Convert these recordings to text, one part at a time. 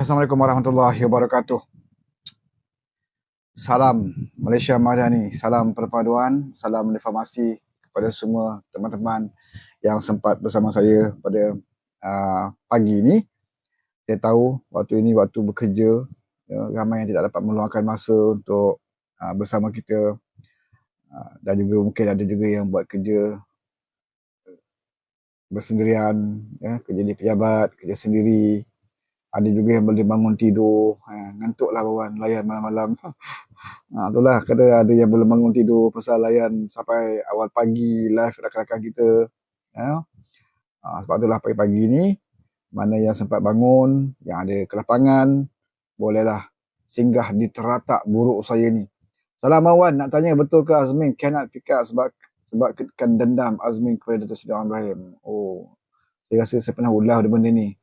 Assalamualaikum warahmatullahi wabarakatuh. Salam Malaysia Madani, salam perpaduan, salam reformasi kepada semua teman-teman yang sempat bersama saya pada pagi ini. Saya tahu waktu ini waktu bekerja, ramai yang tidak dapat meluangkan masa untuk bersama kita, dan juga mungkin ada juga yang buat kerja bersendirian, kerja di pejabat, kerja sendiri. Ada juga yang boleh bangun tidur, ngantuklah kawan, layan malam-malam. Itulah kena ada yang belum bangun tidur pasal layan sampai awal pagi live rakan-rakan kita. Ya. Sebab itulah pagi-pagi ni, mana yang sempat bangun, yang ada kelapangan, bolehlah singgah di teratak buruk saya ni. Salam Awan, nak tanya betul ke Azmin cannot pick up sebab kan dendam Azmin kepada Dato' Seri Ibrahim. Oh, saya rasa saya pernah ulah benda ni.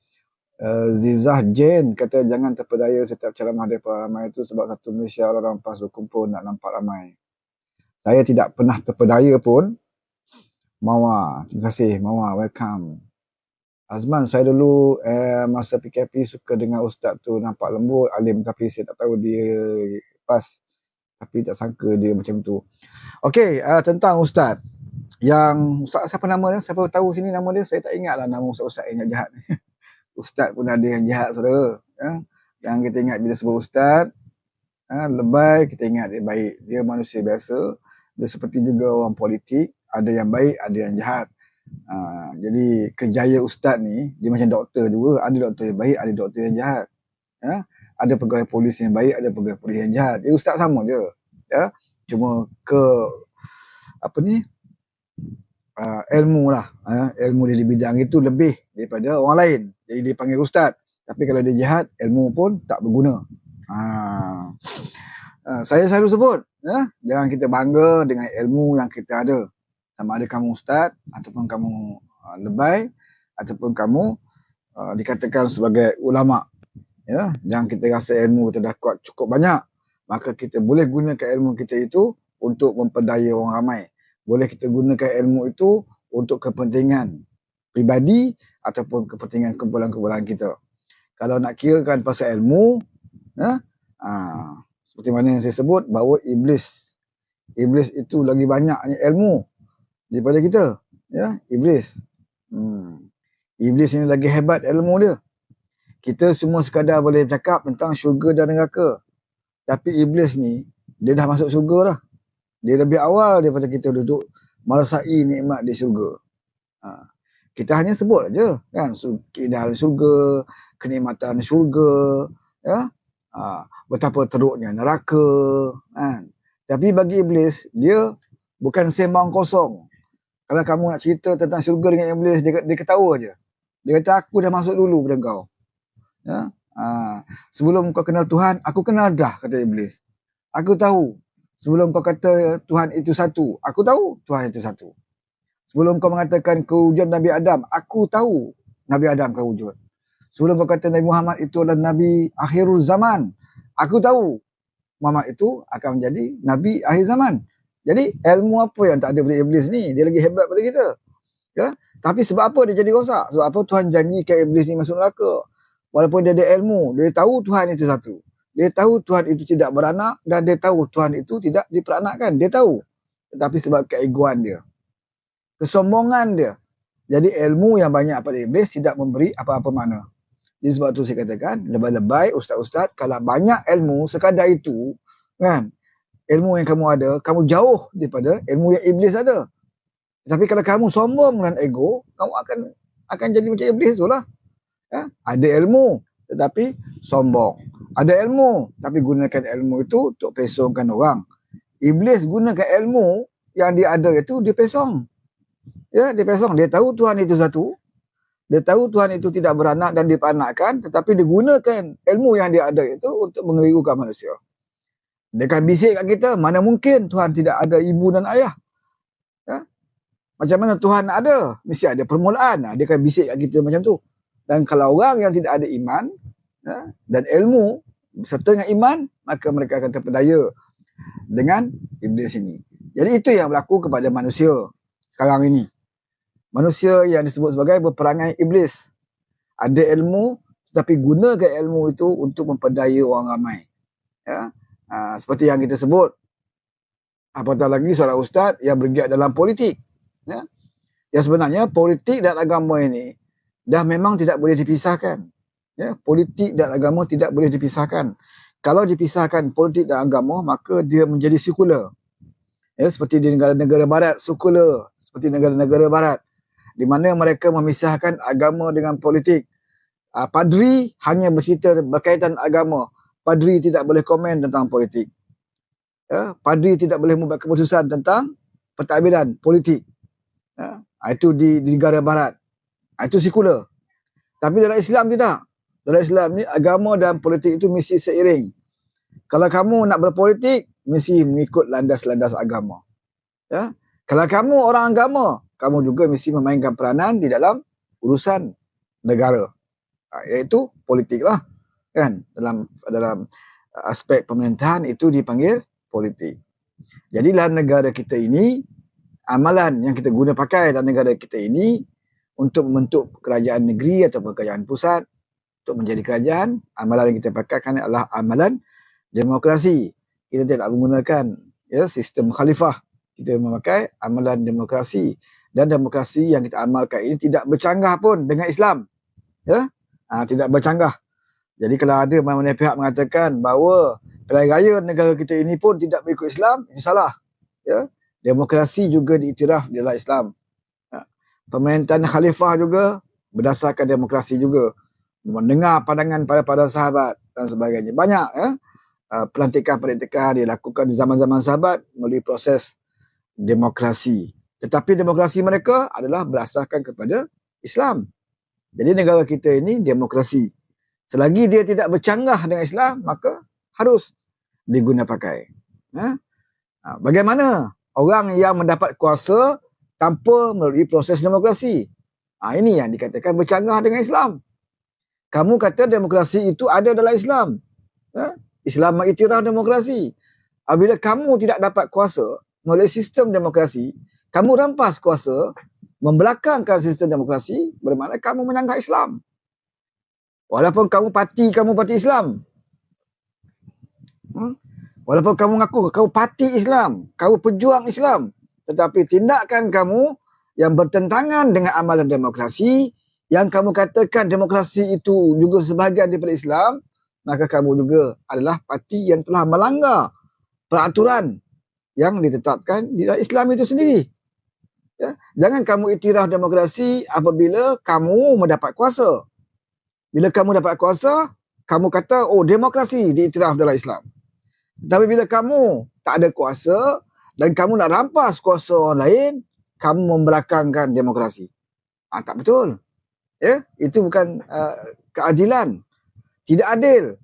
Zizah Jane kata jangan terpedaya setiap ceramah daripada ramai itu sebab satu Malaysia orang pas berkumpul nak nampak ramai. Saya tidak pernah terpedaya pun. Mawa, terima kasih. Mawa, welcome. Azman, saya dulu masa PKP suka dengar ustaz tu nampak lembut, alim, tapi saya tak tahu dia pas. Tapi tak sangka dia macam tu. Okey, tentang ustaz. Yang ustaz siapa nama dia? Siapa tahu sini nama dia? Saya tak ingat lah nama ustaz-ustaz yang jahat ni. Ustaz pun ada yang jahat, saudara. Yang kita ingat bila sebut ustaz, lebay, kita ingat dia baik. Dia manusia biasa. Dia seperti juga orang politik. Ada yang baik, ada yang jahat. Jadi kerjaya ustaz ni, dia macam doktor juga. Ada doktor yang baik, ada doktor yang jahat. Ada pegawai polis yang baik, ada pegawai polis yang jahat. Jadi ustaz sama je. Cuma ilmu lah. Ilmu dia di bidang itu lebih daripada orang lain. Jadi dia panggil ustaz. Tapi kalau dia jahat, ilmu pun tak berguna. Saya selalu sebut, jangan kita bangga dengan ilmu yang kita ada. Sama ada kamu ustaz, ataupun kamu lebay, ataupun kamu dikatakan sebagai ulama. Jangan kita rasa ilmu kita dah kuat cukup banyak. Maka kita boleh gunakan ilmu kita itu untuk memperdaya orang ramai. Boleh kita gunakan ilmu itu untuk kepentingan pribadi ataupun kepentingan kumpulan-kumpulan kita. Kalau nak kirakan pasal ilmu, seperti mana yang saya sebut, bahawa Iblis itu lagi banyaknya ilmu daripada kita. Iblis. Iblis ini lagi hebat ilmu dia. Kita semua sekadar boleh cakap tentang syurga dan neraka. Tapi Iblis ni, dia dah masuk syurga dah. Dia lebih awal daripada kita duduk merasai nikmat di syurga. Kita hanya sebut aja kan, keindahan syurga, kenikmatan syurga, betapa teruknya neraka kan. Tapi bagi Iblis, dia bukan sembang kosong. Kalau kamu nak cerita tentang syurga dengan Iblis, dia ketawa aja. Dia kata aku dah masuk dulu pada kau. Sebelum kau kenal Tuhan, aku kenal dah, kata Iblis. Aku tahu. Sebelum kau kata Tuhan itu satu, aku tahu Tuhan itu satu. Sebelum kau mengatakan kewujudan Nabi Adam, aku tahu Nabi Adam kewujud. Sebelum kau kata Nabi Muhammad itu adalah Nabi akhirul zaman, aku tahu Muhammad itu akan menjadi Nabi akhir zaman. Jadi ilmu apa yang tak ada pada Iblis ni? Dia lagi hebat pada kita. Tapi sebab apa dia jadi rosak? Sebab apa Tuhan janjikan Iblis ni masuk neraka? Walaupun dia ada ilmu, dia tahu Tuhan itu satu. Dia tahu Tuhan itu tidak beranak dan dia tahu Tuhan itu tidak diperanakkan. Dia tahu. Tetapi sebab keegoan dia, kesombongan dia, jadi ilmu yang banyak pada Iblis tidak memberi apa-apa makna. Jadi sebab tu saya katakan, lebay-lebay ustaz-ustaz, kalau banyak ilmu sekadar itu, kan, ilmu yang kamu ada, kamu jauh daripada ilmu yang Iblis ada. Tapi kalau kamu sombong dan ego, kamu akan jadi macam Iblis tu lah. Ada ilmu tetapi sombong. Ada ilmu tapi gunakan ilmu itu untuk pesongkan orang. Iblis gunakan ilmu yang dia ada itu dia pesong. Dia pesong. Dia tahu Tuhan itu satu. Dia tahu Tuhan itu tidak beranak dan diperanakkan, tetapi dia gunakan ilmu yang dia ada itu untuk mengelirukan manusia. Dia akan bisik kat kita, mana mungkin Tuhan tidak ada ibu dan ayah. Macam mana Tuhan ada? Mesti ada permulaan. Dia akan bisik kat kita macam tu. Dan kalau orang yang tidak ada iman dan ilmu serta dengan iman, maka mereka akan terpedaya dengan Iblis ini. Jadi itu yang berlaku kepada manusia sekarang ini. Manusia yang disebut sebagai berperangai Iblis. Ada ilmu tetapi gunakan ilmu itu untuk memperdaya orang ramai. Ya. Seperti yang kita sebut, apatah lagi seorang ustaz yang bergiat dalam politik. Ya. Yang sebenarnya politik dan agama ini dah memang tidak boleh dipisahkan. Ya. Politik dan agama tidak boleh dipisahkan. Kalau dipisahkan politik dan agama, maka dia menjadi sekular. Ya, seperti di negara-negara barat, sekular. Seperti negara-negara barat, di mana mereka memisahkan agama dengan politik. Padri hanya bercerita berkaitan agama. Padri tidak boleh komen tentang politik. Ya, padri tidak boleh membuat keputusan tentang pentadbiran politik. Ya, itu di negara barat. Itu sekular. Tapi dalam Islam tidak. Dalam Islam ni agama dan politik itu mesti seiring. Kalau kamu nak berpolitik, mesti mengikut landas-landas agama. Ya. Kalau kamu orang agama, kamu juga mesti memainkan peranan di dalam urusan negara. Iaitu politik lah. Kan? Dalam aspek pemerintahan itu dipanggil politik. Jadi dalam negara kita ini, amalan yang kita guna pakai dalam negara kita ini untuk membentuk kerajaan negeri atau kerajaan pusat, untuk menjadi kerajaan, amalan yang kita pakaikan adalah amalan demokrasi. Kita tidak menggunakan sistem khalifah. Kita memakai amalan demokrasi. Dan demokrasi yang kita amalkan ini tidak bercanggah pun dengan Islam. Ya? Tidak bercanggah. Jadi kalau ada mana-mana pihak mengatakan bahawa pilihan raya negara kita ini pun tidak mengikut Islam, itu salah. Ya? Demokrasi juga diiktiraf di dalam Islam. Pemerintahan khalifah juga berdasarkan demokrasi juga. Mendengar pandangan para sahabat dan sebagainya. Banyak pelantikan-pelantikan dilakukan di zaman-zaman sahabat melalui proses demokrasi. Tetapi demokrasi mereka adalah berdasarkan kepada Islam. Jadi negara kita ini demokrasi. Selagi dia tidak bercanggah dengan Islam, maka harus diguna pakai. Bagaimana orang yang mendapat kuasa tanpa melalui proses demokrasi? Ini yang dikatakan bercanggah dengan Islam. Kamu kata demokrasi itu ada dalam Islam. Islam mengiktiraf demokrasi. Apabila kamu tidak dapat kuasa melalui sistem demokrasi, kamu rampas kuasa, membelakangkan sistem demokrasi, bermakna kamu menyanggah Islam. Walaupun kamu parti Islam. Walaupun kamu mengaku kamu parti Islam, kamu pejuang Islam, tetapi tindakan kamu yang bertentangan dengan amalan demokrasi, yang kamu katakan demokrasi itu juga sebahagian daripada Islam, maka kamu juga adalah parti yang telah melanggar peraturan yang ditetapkan di dalam Islam itu sendiri. Ya? Jangan kamu iktiraf demokrasi apabila kamu mendapat kuasa. Bila kamu dapat kuasa, kamu kata, oh demokrasi diiktiraf dalam Islam. Tapi bila kamu tak ada kuasa dan kamu nak rampas kuasa orang lain, kamu membelakangkan demokrasi. Tak betul. Ya? Itu bukan keadilan. Tidak adil.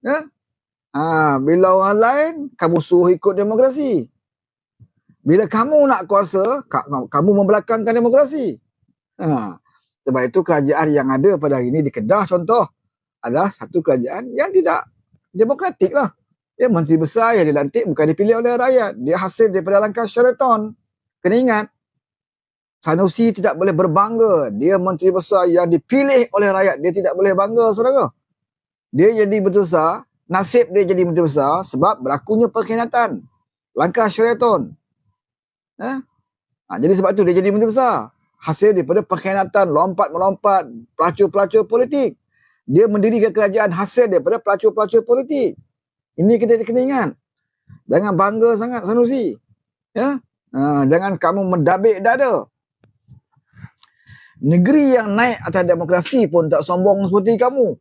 Ya? Bila orang lain, kamu suruh ikut demokrasi. Bila kamu nak kuasa, kamu membelakangkan demokrasi. Sebab itu kerajaan yang ada pada hari ini di Kedah contoh adalah satu kerajaan yang tidak demokratik lah. Ya, menteri besar yang dilantik bukan dipilih oleh rakyat. Dia hasil daripada langkah Sheraton. Kena ingat, Sanusi tidak boleh berbangga. Dia menteri besar yang dipilih oleh rakyat. Dia tidak boleh bangga, saudara. Dia jadi menteri besar, nasib dia jadi menteri besar sebab berlakunya pengkhianatan. Langkah Sheraton. Jadi sebab itu dia jadi menteri besar. Hasil daripada pengkhianatan, lompat-melompat, pelacur-pelacur politik. Dia mendirikan kerajaan hasil daripada pelacur-pelacur politik. Ini kita kena ingat. Jangan bangga sangat Sanusi. Ya? Jangan kamu mendabik dada. Negeri yang naik atas demokrasi pun tak sombong seperti kamu.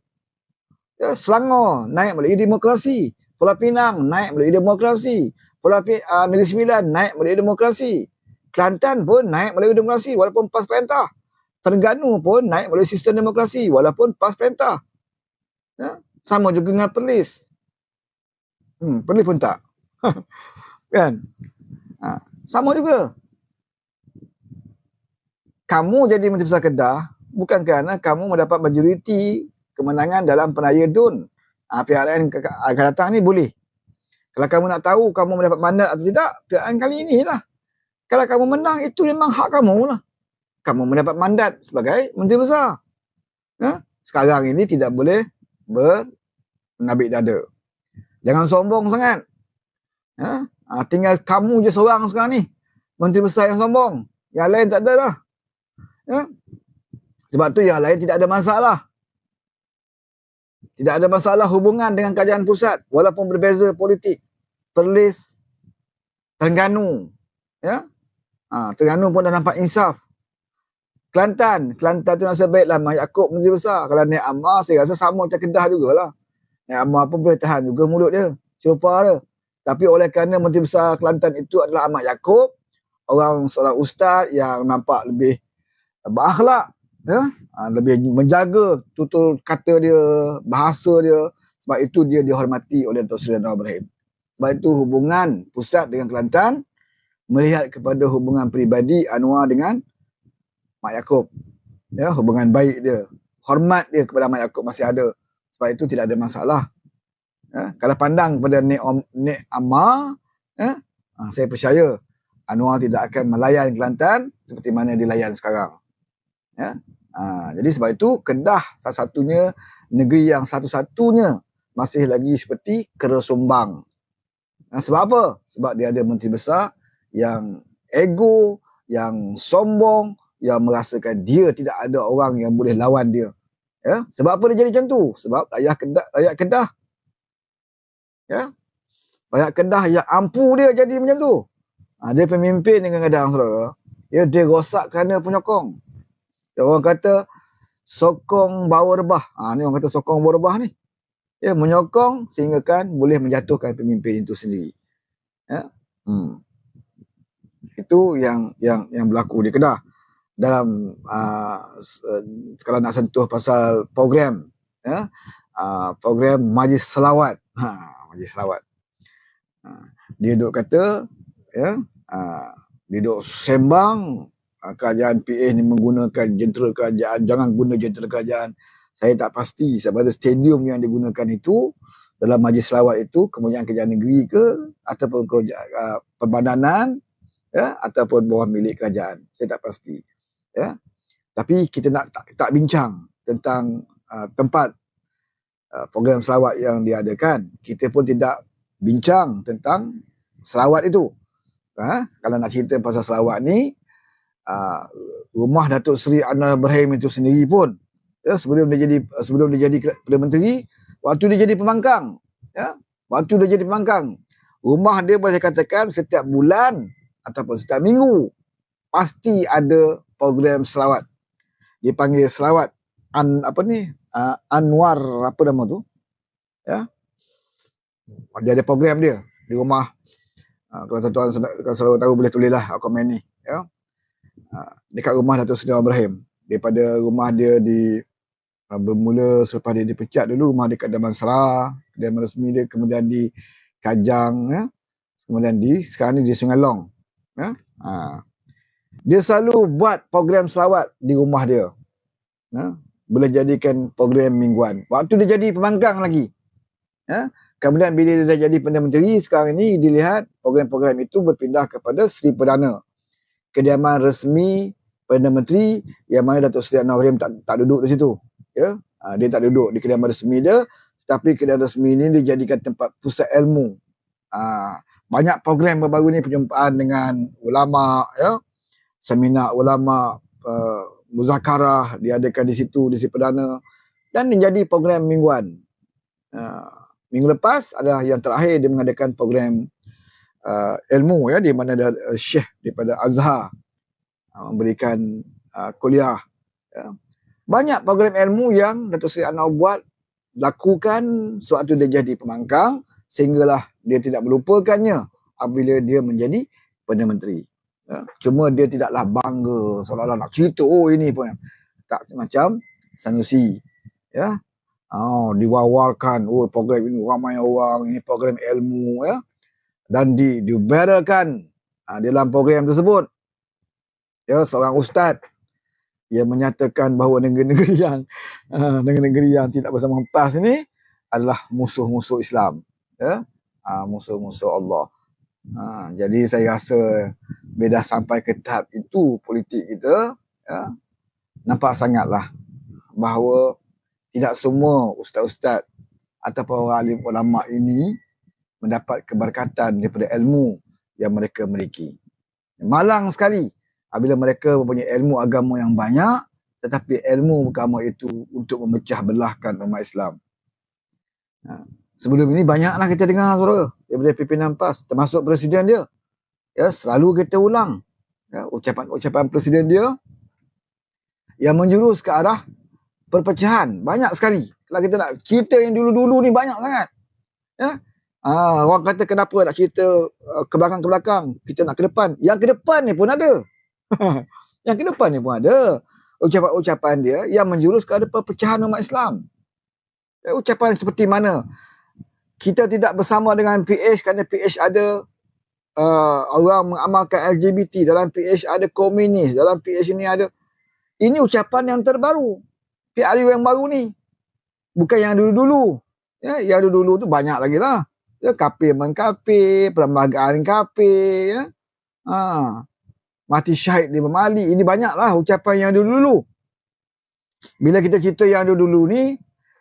Ya, Selangor naik melalui demokrasi. Pulau Pinang naik melalui demokrasi. Negeri Sembilan naik melalui demokrasi. Kelantan pun naik melalui demokrasi walaupun PAS perintah. Terengganu pun naik melalui sistem demokrasi walaupun PAS perintah. Ya? Sama juga dengan Perlis. Perlis pun tak. Kan? Sama juga. Kamu jadi Menteri Besar Kedah bukan kerana kamu mendapat majoriti kemenangan dalam penaya DUN. PRN akan datang ni boleh. Kalau kamu nak tahu kamu mendapat mandat atau tidak, PRN kali ini lah. Kalau kamu menang, itu memang hak kamu lah. Kamu mendapat mandat sebagai Menteri Besar. sekarang ini tidak boleh menabik dada. Jangan sombong sangat. Tinggal kamu je seorang sekarang ni, Menteri Besar yang sombong. Yang lain tak ada lah. Sebab tu yang lain tidak ada masalah. Tidak ada masalah hubungan dengan kerajaan pusat walaupun berbeza politik. Perlis, Terengganu, Terengganu pun dah nampak insaf. Kelantan tu nasib baiklah Mak Yaakob Menteri Besar. Kalau Nek Amar saya rasa sama macam Kedah jugalah. Nek Amar pun boleh tahan juga mulut dia, serupa dia. Tapi oleh kerana Menteri Besar Kelantan itu adalah Ahmad Yaakob, seorang ustaz yang nampak lebih berakhlak, lebih menjaga tutur kata dia, bahasa dia. Sebab itu dia dihormati oleh Datuk Seri Anwar Ibrahim. Sebab itu hubungan pusat dengan Kelantan melihat kepada hubungan peribadi Anwar dengan Mak Yaakob. Hubungan baik dia, hormat dia kepada Mak Yaakob masih ada. Sebab itu tidak ada masalah. Kalau pandang kepada Nek Amar, saya percaya Anwar tidak akan melayan Kelantan seperti mana dilayan sekarang. Jadi sebab itu Kedah salah satunya negeri yang satu-satunya masih lagi seperti Keresombang. Sebab apa? Sebab dia ada Menteri Besar yang ego, yang sombong, yang merasakan dia tidak ada orang yang boleh lawan dia. Sebab apa dia jadi macam tu? Sebab rakyat Kedah rakyat Kedah yang ampu dia jadi macam tu. Dia pemimpin dengan kadang saudara. Dia rosak kerana penyokong. Orang kata sokong bawa rebah. Ni orang kata sokong bawa rebah ni. Menyokong sehingga kan boleh menjatuhkan pemimpin itu sendiri. Itu yang berlaku di Kedah. Dalam kalau nak sentuh pasal program, program Majlis Selawat. Majlis Selawat. Dia duk kata, dia duk sembang kerajaan PA ni menggunakan jentera kerajaan, jangan guna jentera kerajaan. Saya tak pasti sebab ada stadium yang digunakan itu dalam Majlis Selawat itu Kementerian Kerajaan Negeri ke ataupun perbadanan ataupun bawah milik kerajaan. Saya tak pasti. Tapi kita nak tak bincang tentang tempat program selawat yang diadakan. Kita pun tidak bincang tentang selawat itu. Kalau nak cerita pasal selawat ni, rumah Datuk Seri Anwar Ibrahim itu sendiri pun, sebelum dia jadi Perdana Menteri, waktu dia jadi pembangkang, rumah dia boleh katakan setiap bulan ataupun setiap minggu pasti ada program selawat. Dia panggil selawat Anwar apa nama tu? Dia ada program dia di rumah. Kalau tuan-tuan selalu tahu boleh tulislah komen ni. Dekat rumah Datuk Seri Anwar Ibrahim. Daripada rumah dia di bermula selepas dia dipecat dulu, rumah dekat Damansara, kediaman resmi dia, kemudian di Kajang, kemudian sekarang ni di Sungai Long. Dia selalu buat program selawat di rumah dia. Boleh jadikan program mingguan. Waktu dia jadi pembangkang lagi. Kemudian bila dia dah jadi Perdana Menteri, sekarang ini dilihat program-program itu berpindah kepada Seri Perdana. Kediaman resmi Perdana Menteri yang mana Datuk Seri Anwar Ibrahim tak duduk di situ. Dia tak duduk di kediaman resmi dia, tapi kediaman resmi ini dijadikan tempat pusat ilmu. Banyak program baru ni, perjumpaan dengan ulama, seminar ulama, muzakarah diadakan di situ, di Seri Perdana, dan menjadi program mingguan. Minggu lepas adalah yang terakhir dia mengadakan program ilmu, di mana ada Syekh daripada Azhar memberikan kuliah. Banyak program ilmu yang Datuk Seri Anwar buat, lakukan sewaktu dia jadi pembangkang, sehinggalah dia tidak melupakannya apabila dia menjadi Perdana Menteri. Cuma dia tidaklah bangga seolah-olah nak cerita ini pun tak, macam Sanusi diwawarkan program ini ramai orang, ini program ilmu, dan diberitakan dalam program tersebut seorang ustaz yang menyatakan bahawa negeri-negeri yang tidak bersama PAS ini adalah musuh-musuh Islam, musuh-musuh Allah. Jadi saya rasa bila dah sampai ke tahap itu politik kita, nampak sangatlah bahawa Tidak semua ustaz-ustaz ataupun orang alim ulama ini mendapat keberkatan daripada ilmu yang mereka miliki. Malang sekali apabila mereka mempunyai ilmu agama yang banyak, tetapi ilmu agama itu untuk memecah belahkan umat Islam. Sebelum ini banyaklah kita dengar saudara daripada pimpinan PAS, termasuk presiden dia. Ya, selalu kita ulang ucapan-ucapan presiden dia yang menjurus ke arah perpecahan. Banyak sekali. Kalau kita nak cerita yang dulu-dulu ni banyak sangat. Ya. Orang kata kenapa nak cerita ke belakang-ke belakang, kita nak ke depan. Yang ke depan ni pun ada. Yang ke depan ni pun ada. Ucapan-ucapan dia yang menjurus ke arah perpecahan umat Islam. Ucapan seperti mana? Kita tidak bersama dengan PH kerana PH ada orang mengamalkan LGBT, dalam PH ada komunis, dalam PH ni ada. Ini ucapan yang terbaru. PRU yang baru ni. Bukan yang dulu-dulu. Ya, yang dulu-dulu tu banyak lagi lah. Ya, kafir mengkafir, perlembagaan kafir, ya. Mati syahid di Mali. Ini banyaklah ucapan yang dulu-dulu. Bila kita cerita yang dulu-dulu ni,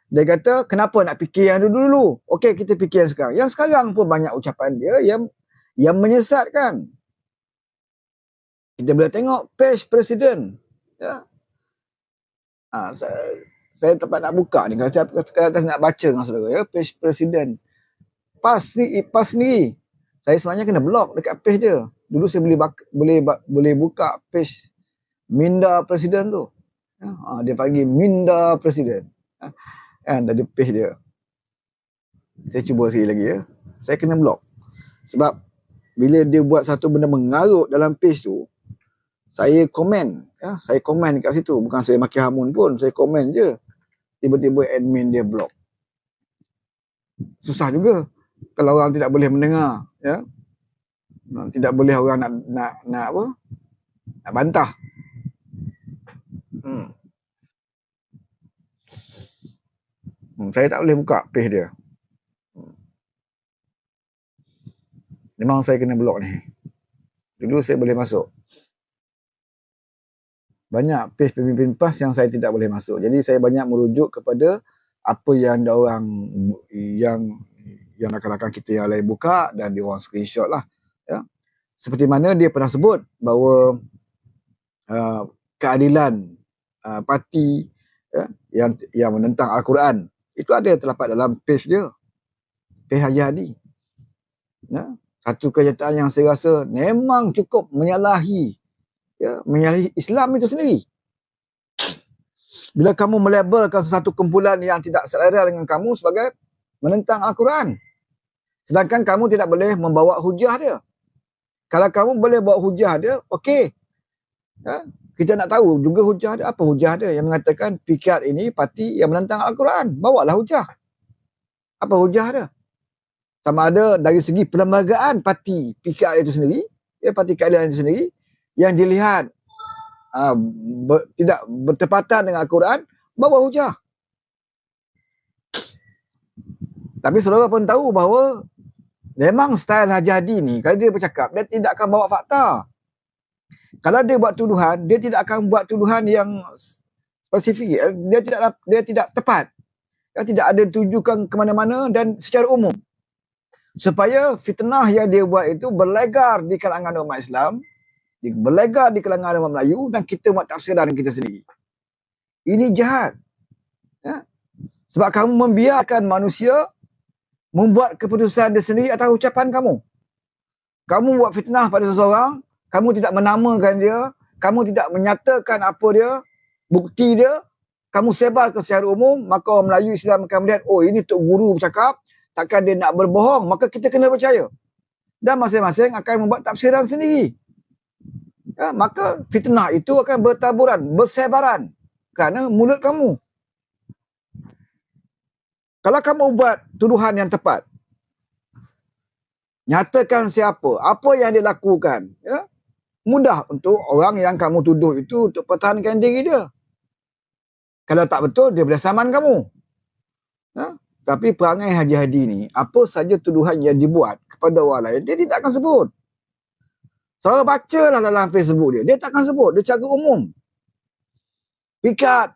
dia kata, kenapa nak fikir yang dulu-dulu? Okey, kita fikir yang sekarang. Yang sekarang pun banyak ucapan dia yang menyesatkan. Kita boleh tengok page presiden. Ya. Saya tempat nak buka ni. Kalau saya nak baca dengan saudara, ya, page presiden. PAS ni. Saya sebenarnya kena block dekat page dia. Dulu saya boleh buka page minda presiden tu. Ya, dia panggil minda presiden. Kan ada page dia. Saya cuba sekali lagi ya. Saya kena block. Sebab bila dia buat satu benda mengarut dalam page tu, saya komen. Ya, saya komen kat situ. Bukan saya maki hamun pun. Saya komen je. Tiba-tiba admin dia block. Susah juga. Kalau orang tidak boleh mendengar. Ya. Tidak boleh orang nak apa? Nak bantah. Saya tak boleh buka page dia. Memang saya kena block ni. Dulu saya boleh masuk. Banyak page pemimpin PAS yang saya tidak boleh masuk. Jadi saya banyak merujuk kepada apa yang diorang, yang rakan-rakan kita yang lain buka dan diorang screenshot lah. Ya. Seperti mana dia pernah sebut bahawa keadilan parti yang menentang Al-Quran itu ada terdapat dalam page dia. Page Haji Hadi. Ya. Satu kenyataan yang saya rasa memang cukup menyalahi Islam itu sendiri. Bila kamu melabelkan sesuatu kumpulan yang tidak selera dengan kamu sebagai menentang Al-Quran. Sedangkan kamu tidak boleh membawa hujah dia. Kalau kamu boleh bawa hujah dia, okey. Ya, kita nak tahu juga hujah dia. Apa hujah dia yang mengatakan PKR ini parti yang menentang Al-Quran. Bawalah hujah. Apa hujah dia? Sama ada dari segi perlembagaan parti PKR itu sendiri, ya, parti keadilan itu sendiri, yang dilihat tidak bertepatan dengan Al-Quran, bawa hujah. Tapi saudara pun tahu bahawa memang style Haji Hadi ni, kalau dia bercakap, dia tidak akan bawa fakta. Kalau dia buat tuduhan, dia tidak akan buat tuduhan yang spesifik. Dia tidak tepat. Dia tidak ada tujukan ke mana-mana dan secara umum. Supaya fitnah yang dia buat itu berlegar di kalangan umat Islam, berlegar di kalangan umat Melayu, dan kita buat tafsiran kita sendiri. Ini jahat. Ya? Sebab kamu membiarkan manusia membuat keputusan dia sendiri atas ucapan kamu. Kamu buat fitnah pada seseorang, kamu tidak menamakan dia, kamu tidak menyatakan apa dia, bukti dia, kamu sebarkan secara umum, maka orang Melayu Islam akan melihat, oh ini Tok Guru bercakap, takkan dia nak berbohong, maka kita kena percaya. Dan masing-masing akan membuat tafsiran sendiri. Ya, maka fitnah itu akan bertaburan, bersebaran kerana mulut kamu. Kalau kamu buat tuduhan yang tepat, nyatakan siapa, apa yang dia lakukan, ya, mudah untuk orang yang kamu tuduh itu untuk pertahankan diri dia. Kalau tak betul, dia boleh saman kamu. Ya? Tapi perangai Haji Hadi ni, apa saja tuduhan yang dibuat kepada orang lain, dia tidak akan sebut. Saudara bacalah dalam Facebook dia, dia tak akan sebut, dia cara umum. Pikat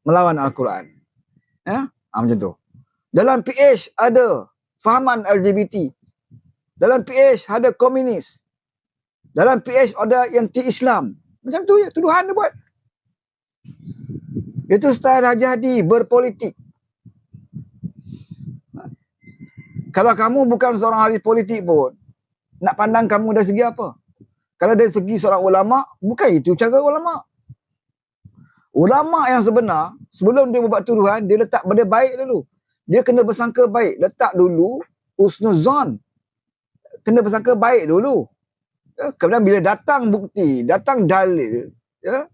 melawan Al-Quran. Ya, macam tu. Dalam PH ada fahaman LGBT. Dalam PH ada komunis. Dalam PH ada yang anti-Islam. Macam tu je, tuduhan dia buat. Itu style Haji Hadi berpolitik. Kalau kamu bukan seorang ahli politik pun, nak pandang kamu dari segi apa? Kalau dari segi seorang ulama, bukan itu cara ulama. Ulama yang sebenar, sebelum dia membuat tuduhan, dia letak benda baik dulu. Dia kena bersangka baik. Letak dulu husnuzon. Kena bersangka baik dulu. Ya, kemudian bila datang bukti, datang dalil, ya,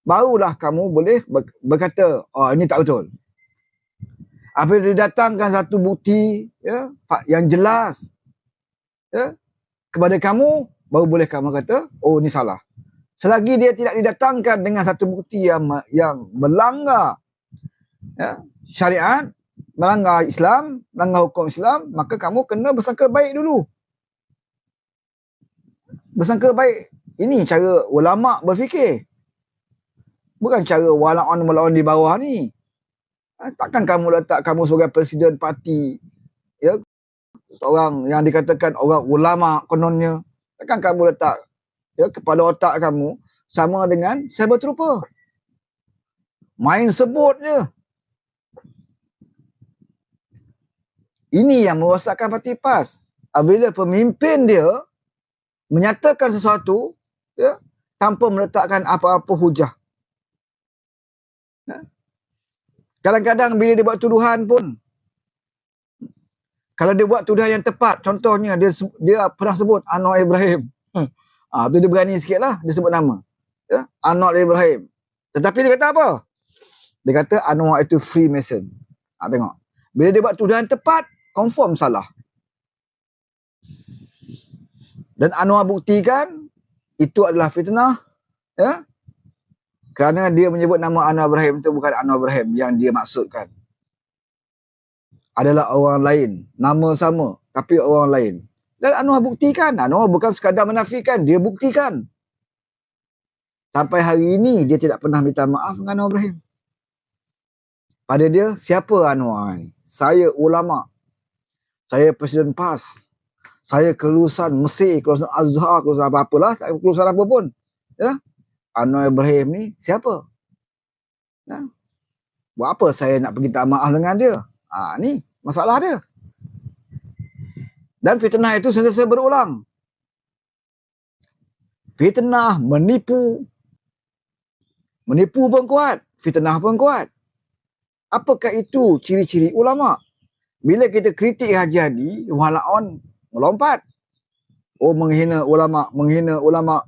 barulah kamu boleh berkata, oh ini tak betul. Apabila didatangkan satu bukti, ya, yang jelas, ya, kepada kamu, baru boleh kamu kata, oh ini salah. Selagi dia tidak didatangkan dengan satu bukti yang melanggar, ya, syariat, melanggar Islam, melanggar hukum Islam, maka kamu kena bersangka baik dulu. Bersangka baik. Ini cara ulama berfikir. Bukan cara walaon melawan di bawah ni. Takkan kamu letak kamu sebagai presiden parti, ya, seorang yang dikatakan orang ulama kononnya, takkan kamu letak, ya, kepala otak kamu sama dengan cyber trooper. Main sebut je. Ini yang merosakkan parti PAS. Apabila pemimpin dia menyatakan sesuatu, ya, tanpa meletakkan apa-apa hujah. Ya. Kadang-kadang bila dia buat tuduhan pun, kalau dia buat tuduhan yang tepat, contohnya dia pernah sebut Anwar Ibrahim. Tu dia berani sikit lah, dia sebut nama. Ya? Anwar Ibrahim. Tetapi dia kata apa? Dia kata Anwar itu Freemason. Tengok. Bila dia buat tuduhan tepat, confirm salah. Dan Anwar buktikan itu adalah fitnah. Ya? Kerana dia menyebut nama Anwar Ibrahim itu bukan Anwar Ibrahim yang dia maksudkan. Adalah orang lain. Nama sama, tapi orang lain. Dan Anwar buktikan. Anwar bukan sekadar menafikan, dia buktikan. Sampai hari ini, dia tidak pernah minta maaf dengan Anwar Ibrahim. Pada dia, siapa Anwar ni? Saya ulama. Saya Presiden PAS. Saya kelulusan Mesir, kelulusan Azhar, kelulusan apa-apalah, kelulusan apa pun. Ya? Anwar Ibrahim ni siapa? Ya? Buat apa saya nak pergi minta maaf dengan dia? Ni masalah dia. Dan fitnah itu sentiasa berulang. Fitnah, menipu. Menipu pun kuat. Fitnah pun kuat. Apakah itu ciri-ciri ulama? Bila kita kritik Haji Hadi, walaon melompat. Oh, menghina ulama, menghina ulama.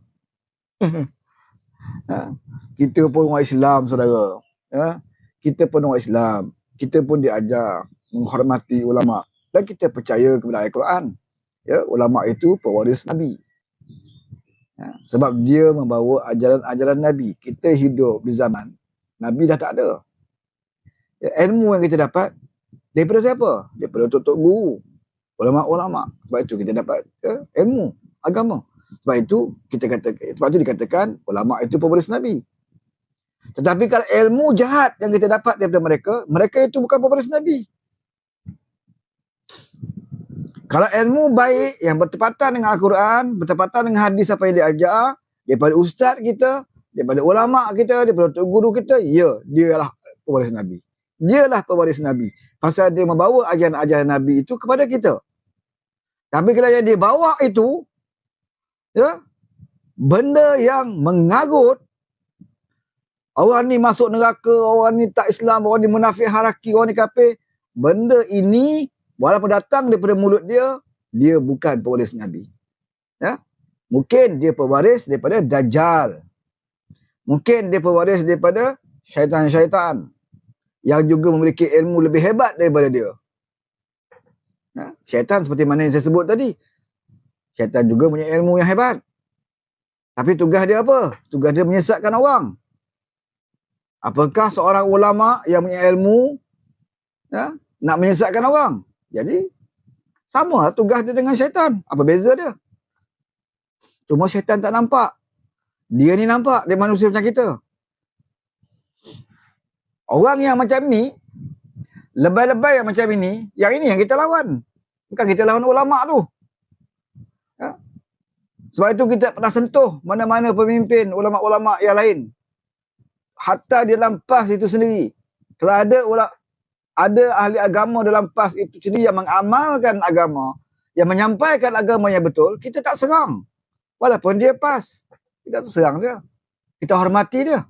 Kita pun orang Islam, saudara. Ya? Kita pun orang Islam. Kita pun diajar menghormati ulama. Dan kita percaya kepada Al-Quran. Ya? Ulama itu pewaris Nabi. Ya? Sebab dia membawa ajaran-ajaran Nabi. Kita hidup di zaman Nabi dah tak ada. Ya, ilmu yang kita dapat daripada siapa? Daripada tok-tok guru, ulama-ulama. Sebab itu kita dapat ilmu agama. Sebab itu dikatakan ulama itu pewaris Nabi. Tetapi kalau ilmu jahat yang kita dapat daripada mereka, mereka itu bukan pewaris Nabi. Kalau ilmu baik yang bertepatan dengan Al-Quran, bertepatan dengan hadis apa yang diajar daripada ustaz kita, daripada ulama kita, daripada tok guru kita, ya, dia lah pewaris Nabi. Dialah pewaris Nabi. Pasal dia membawa ajaran-ajaran Nabi itu kepada kita. Tapi kalau yang dia bawa itu, ya, benda yang mengarut, orang ni masuk neraka, orang ni tak Islam, orang ni munafik haraki, orang ni kafir. Benda ini, walaupun datang daripada mulut dia, dia bukan pewaris Nabi. Ya? Mungkin dia pewaris daripada Dajjal. Mungkin dia pewaris daripada syaitan-syaitan yang juga memiliki ilmu lebih hebat daripada dia. Ya? Syaitan seperti mana yang saya sebut tadi. Syaitan juga punya ilmu yang hebat. Tapi tugas dia apa? Tugas dia menyesatkan orang. Apakah seorang ulama yang punya ilmu, ya, nak menyesatkan orang? Jadi, sama lah tugas dia dengan syaitan. Apa beza dia? Cuma syaitan tak nampak. Dia ni nampak. Dia manusia macam kita. Orang yang macam ni, Lebay-lebay yang macam ini yang kita lawan. Bukan kita lawan ulama tu. Ya? Sebab itu kita pernah sentuh mana-mana pemimpin ulama-ulama yang lain. Hatta di dalam PAS itu sendiri. Kalau ada ahli agama dalam PAS itu sendiri yang mengamalkan agama, yang menyampaikan agama yang betul, kita tak serang. Walaupun dia PAS, kita tak serang dia. Kita hormati dia.